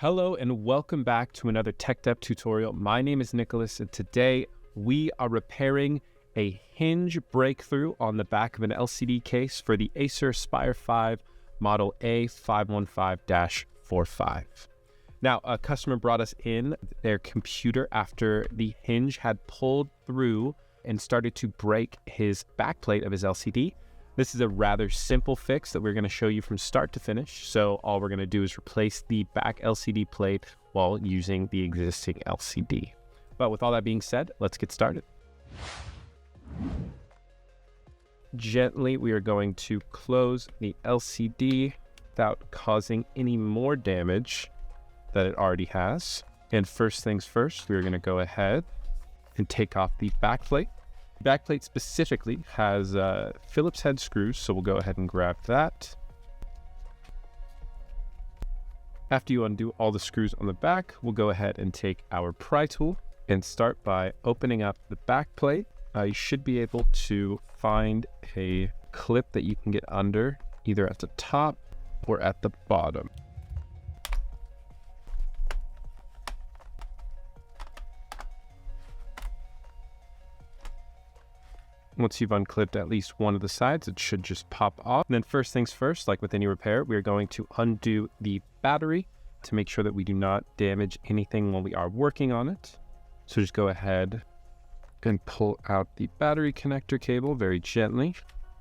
Hello and welcome back to another TEKDEP tutorial. My name is Nicholas and today we are repairing a hinge breakthrough on the back of an LCD case for the Acer Aspire 5 model A515-45. Now, a customer brought us in their computer after the hinge had pulled through and started to break his backplate of his LCD. This is a rather simple fix that we're going to show you from start to finish. So all we're going to do is replace the back LCD plate while using the existing LCD. But with all that being said, let's get started. Gently, we are going to close the LCD without causing any more damage that it already has. And first things first, we're going to go ahead and take off the backplate. Backplate specifically has Phillips head screws, so we'll go ahead and grab that. After you undo all the screws on the back, we'll go ahead and take our pry tool and start by opening up the backplate. You should be able to find a clip that you can get under, either at the top or at the bottom. Once you've unclipped at least one of the sides, it should just pop off. And then first things first, like with any repair, we're going to undo the battery to make sure that we do not damage anything while we are working on it. So just go ahead and pull out the battery connector cable very gently.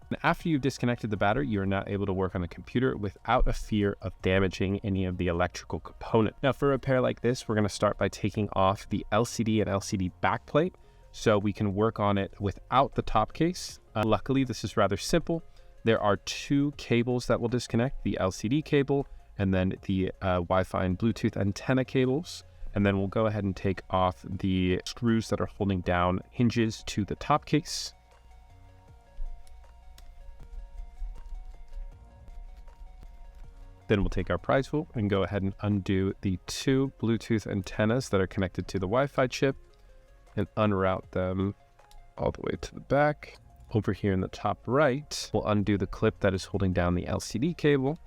And after you've disconnected the battery, you're now able to work on the computer without a fear of damaging any of the electrical component. Now for a repair like this, we're going to start by taking off the LCD and LCD backplate, so we can work on it without the top case. Luckily, this is rather simple. There are two cables that will disconnect, the LCD cable and then the Wi-Fi and Bluetooth antenna cables. And then we'll go ahead and take off the screws that are holding down hinges to the top case. Then we'll take our pry tool and go ahead and undo the two Bluetooth antennas that are connected to the Wi-Fi chip and unroute them all the way to the back. Over here in the top right, we'll undo the clip that is holding down the LCD cable,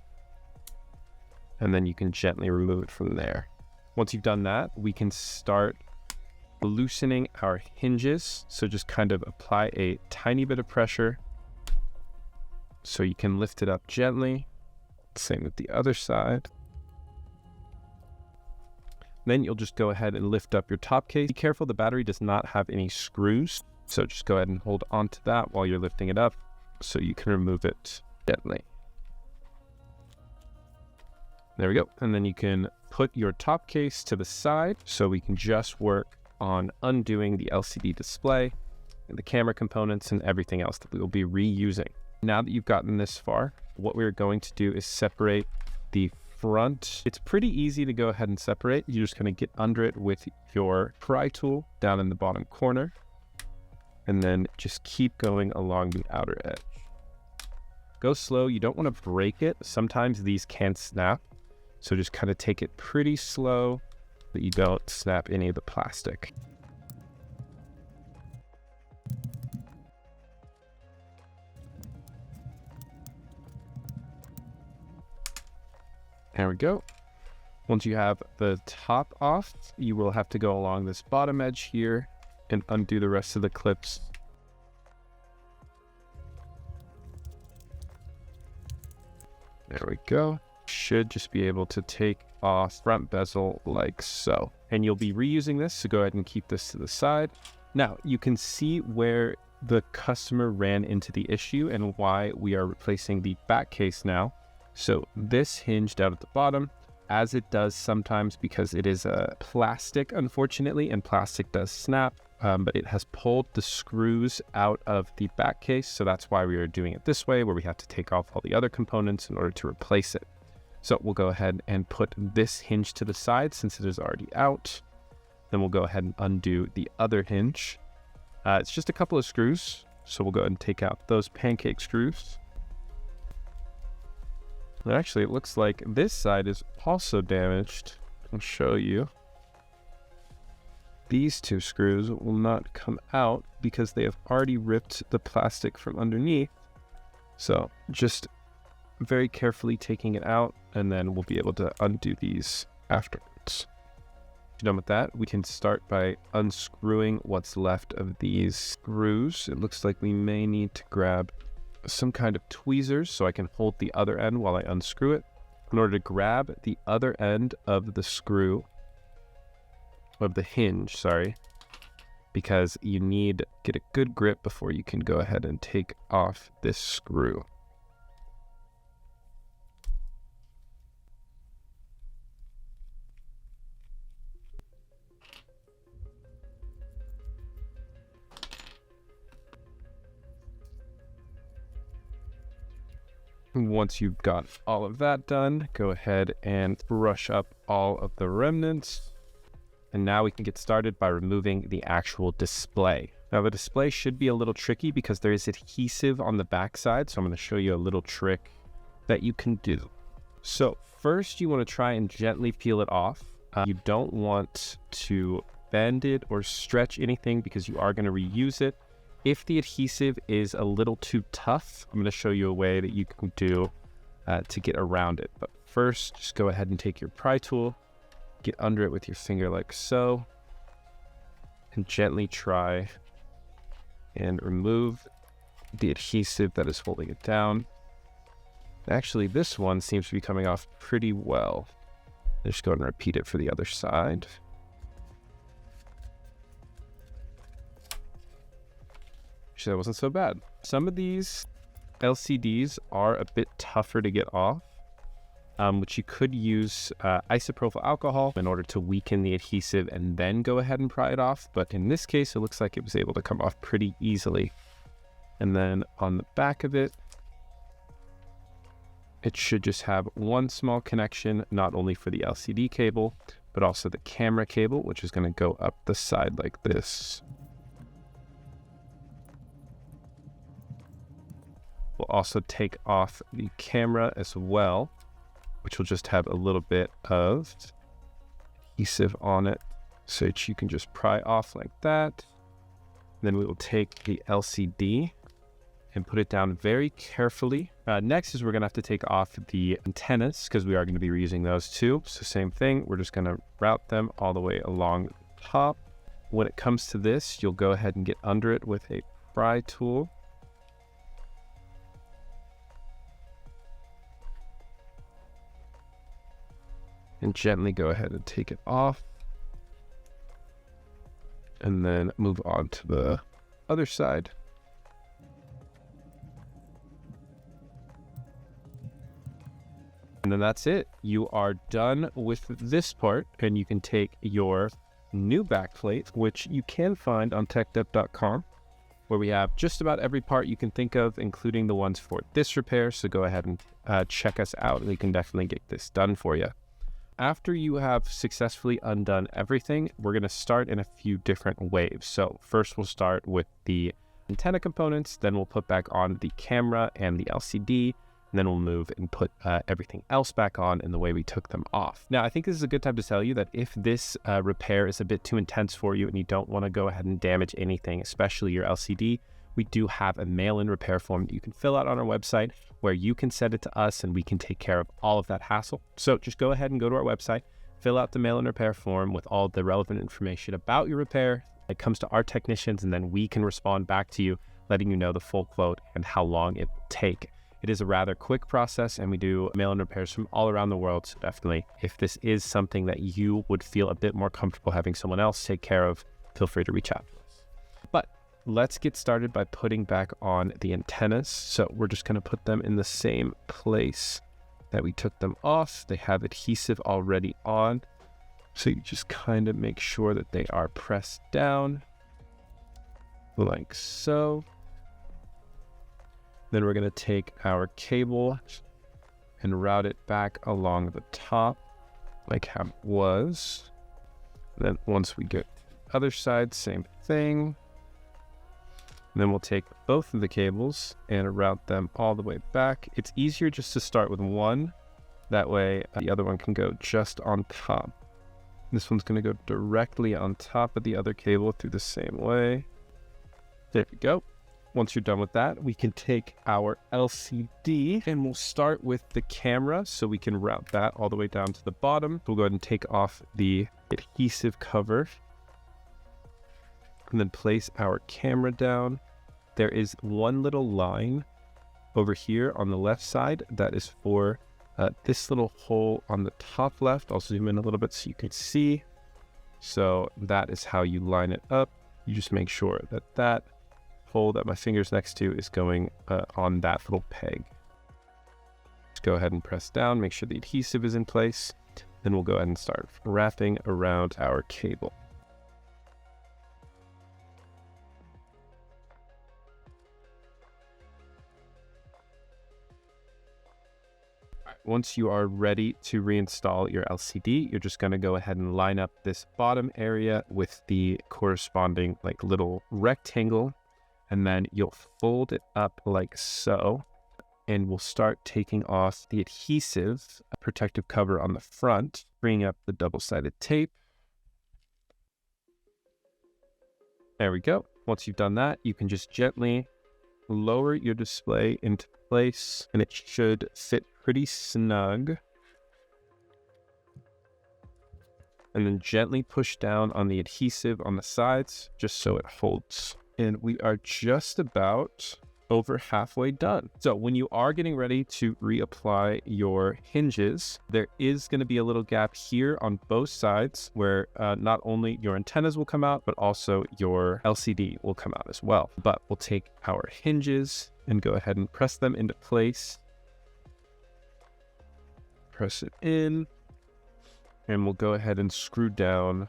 and then you can gently remove it from there. Once you've done that, we can start loosening our hinges. So just kind of apply a tiny bit of pressure so you can lift it up gently. Same with the other side. Then you'll just go ahead and lift up your top case. Be careful, the battery does not have any screws, so just go ahead and hold onto that while you're lifting it up so you can remove it gently. There we go. And then you can put your top case to the side so we can just work on undoing the LCD display and the camera components and everything else that we will be reusing. Now that you've gotten this far, what we're going to do is separate the front. It's pretty easy to go ahead and separate. You're just going to get under it with your pry tool down in the bottom corner, and then just keep going along the outer edge. Go slow. You don't want to break it. Sometimes these can snap, so just kind of take it pretty slow that you don't snap any of the plastic. There we go. Once you have the top off, you will have to go along this bottom edge here and undo the rest of the clips. There we go. Should just be able to take off front bezel like so. And you'll be reusing this, so go ahead and keep this to the side. Now, you can see where the customer ran into the issue and why we are replacing the back case now. So this hinge down at the bottom, as it does sometimes because it is a plastic, unfortunately, and plastic does snap, but it has pulled the screws out of the back case. So that's why we are doing it this way, where we have to take off all the other components in order to replace it. So we'll go ahead and put this hinge to the side since it is already out. Then we'll go ahead and undo the other hinge. It's just a couple of screws. So we'll go ahead and take out those pancake screws. And actually, it looks like this side is also damaged. I'll show you. These two screws will not come out because they have already ripped the plastic from underneath. So just very carefully taking it out, and then we'll be able to undo these afterwards. Done with that, we can start by unscrewing what's left of these screws. It looks like we may need to grab some kind of tweezers so I can hold the other end while I unscrew it. In order to grab the other end of the screw, of the hinge, sorry, because you need to get a good grip before you can go ahead and take off this screw. Once you've got all of that done, go ahead and brush up all of the remnants. And now we can get started by removing the actual display. Now the display should be a little tricky because there is adhesive on the backside. So I'm going to show you a little trick that you can do. So first you want to try and gently peel it off. You don't want to bend it or stretch anything because you are going to reuse it. If the adhesive is a little too tough, I'm going to show you a way that you can do to get around it. But first, just go ahead and take your pry tool, get under it with your finger like so, and gently try and remove the adhesive that is holding it down. Actually, this one seems to be coming off pretty well. Just go ahead and repeat it for the other side. That wasn't so bad. Some of these LCDs are a bit tougher to get off, which you could use isopropyl alcohol in order to weaken the adhesive and then go ahead and pry it off. But in this case, it looks like it was able to come off pretty easily. And then on the back of it, it should just have one small connection, not only for the LCD cable, but also the camera cable, which is going to go up the side like this. We'll also take off the camera as well, which will just have a little bit of adhesive on it so that you can just pry off like that. Then we will take the LCD and put it down very carefully. Next is we're going to have to take off the antennas because we are going to be reusing those too. So same thing, we're just going to route them all the way along the top. When it comes to this, you'll go ahead and get under it with a pry tool. And gently go ahead and take it off. And then move on to the other side. And then that's it. You are done with this part, and you can take your new backplate, which you can find on TEKDEP.com, where we have just about every part you can think of, including the ones for this repair. So go ahead and check us out. We can definitely get this done for you. After you have successfully undone everything, we're going to start in a few different waves. So first we'll start with the antenna components, then we'll put back on the camera and the LCD, and then we'll move and put everything else back on in the way we took them off. Now, I think this is a good time to tell you that if this repair is a bit too intense for you and you don't want to go ahead and damage anything, especially your LCD, we do have a mail-in repair form that you can fill out on our website where you can send it to us and we can take care of all of that hassle. So just go ahead and go to our website, fill out the mail-in repair form with all the relevant information about your repair. It comes to our technicians, and then we can respond back to you, letting you know the full quote and how long it will take. It is a rather quick process, and we do mail-in repairs from all around the world. So definitely, if this is something that you would feel a bit more comfortable having someone else take care of, feel free to reach out to us. But let's get started by putting back on the antennas. So we're just going to put them in the same place that we took them off. They have adhesive already on. So you just kind of make sure that they are pressed down like so. Then we're going to take our cable and route it back along the top like how it was. Then once we get the other side, same thing. And then we'll take both of the cables and route them all the way back. It's easier just to start with one. That way the other one can go just on top. This one's going to go directly on top of the other cable through the same way. There we go. Once you're done with that, we can take our LCD and we'll start with the camera so we can route that all the way down to the bottom. We'll go ahead and take off the adhesive cover and then place our camera down. There is one little line over here on the left side that is for this little hole on the top left. I'll zoom in a little bit so you can see. So that is how you line it up. You just make sure that that hole that my finger's next to is going on that little peg. Just go ahead and press down, make sure the adhesive is in place. Then we'll go ahead and start wrapping around our cable. Once you are ready to reinstall your LCD, you're just going to go ahead and line up this bottom area with the corresponding like little rectangle, and then you'll fold it up like so, and we'll start taking off the adhesive protective cover on the front, bringing up the double-sided tape. There we go. Once you've done that, you can just gently lower your display into place, and it should fit pretty snug. And then gently push down on the adhesive on the sides just so it holds. And we are just about over halfway done. So when you are getting ready to reapply your hinges, there is going to be a little gap here on both sides where not only your antennas will come out, but also your LCD will come out as well. But we'll take our hinges and go ahead and press them into place. Press it in, and we'll go ahead and screw down.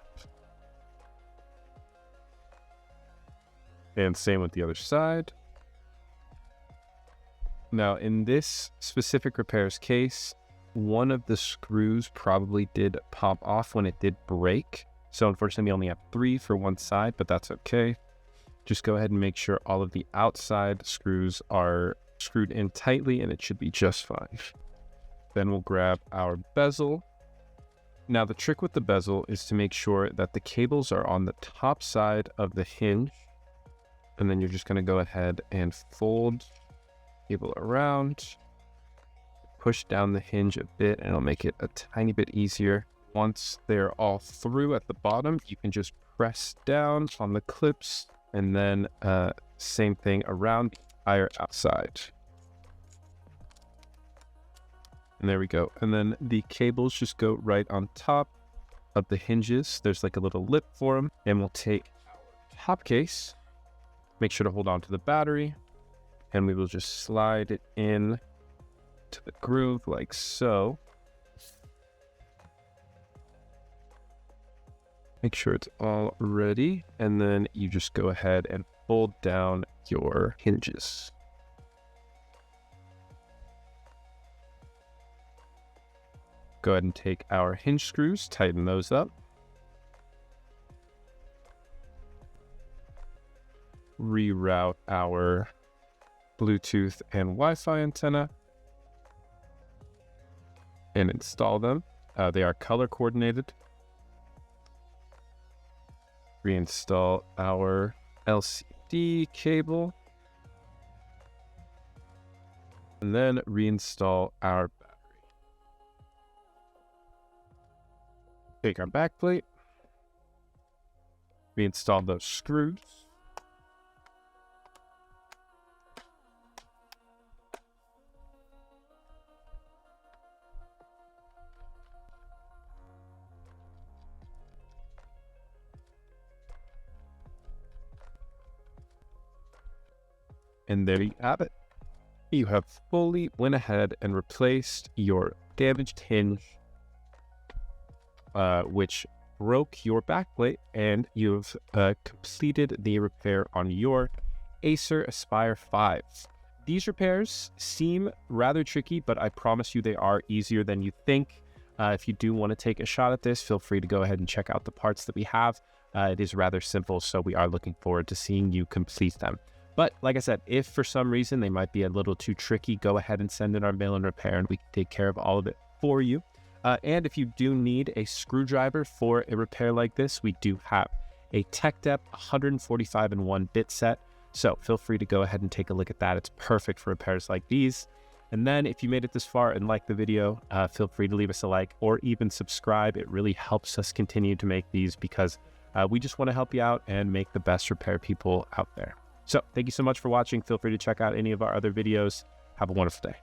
And same with the other side. Now, in this specific repair's case, one of the screws probably did pop off when it did break. So unfortunately, we only have 3 for one side, but that's okay. Just go ahead and make sure all of the outside screws are screwed in tightly, and it should be just fine. Then we'll grab our bezel. Now, the trick with the bezel is to make sure that the cables are on the top side of the hinge. And then you're just going to go ahead and fold cable around, push down the hinge a bit, and it'll make it a tiny bit easier. Once they're all through at the bottom, you can just press down on the clips, and then same thing around the entire outside. And there we go. And then the cables just go right on top of the hinges. There's like a little lip for them. And we'll take our top case, make sure to hold on to the battery, and we will just slide it in to the groove like so. Make sure it's all ready, and then you just go ahead and fold down your hinges. Go ahead and take our hinge screws, tighten those up. Reroute our Bluetooth and Wi-Fi antenna and install them. They are color coordinated. Reinstall our LCD cable, and then reinstall our battery. Take our backplate, reinstall those screws. And there you have it. You have fully went ahead and replaced your damaged hinge, which broke your backplate, and you've completed the repair on your Acer Aspire 5. These repairs seem rather tricky, but I promise you they are easier than you think. If you do want to take a shot at this, feel free to go ahead and check out the parts that we have. It is rather simple, so we are looking forward to seeing you complete them. But like I said, if for some reason they might be a little too tricky, go ahead and send in our mail and repair, and we can take care of all of it for you. And if you do need a screwdriver for a repair like this, we do have a TEKDEP 145-in-1 bit set. So feel free to go ahead and take a look at that. It's perfect for repairs like these. And then if you made it this far and liked the video, feel free to leave us a like or even subscribe. It really helps us continue to make these because we just want to help you out and make the best repair people out there. So thank you so much for watching. Feel free to check out any of our other videos. Have a wonderful day.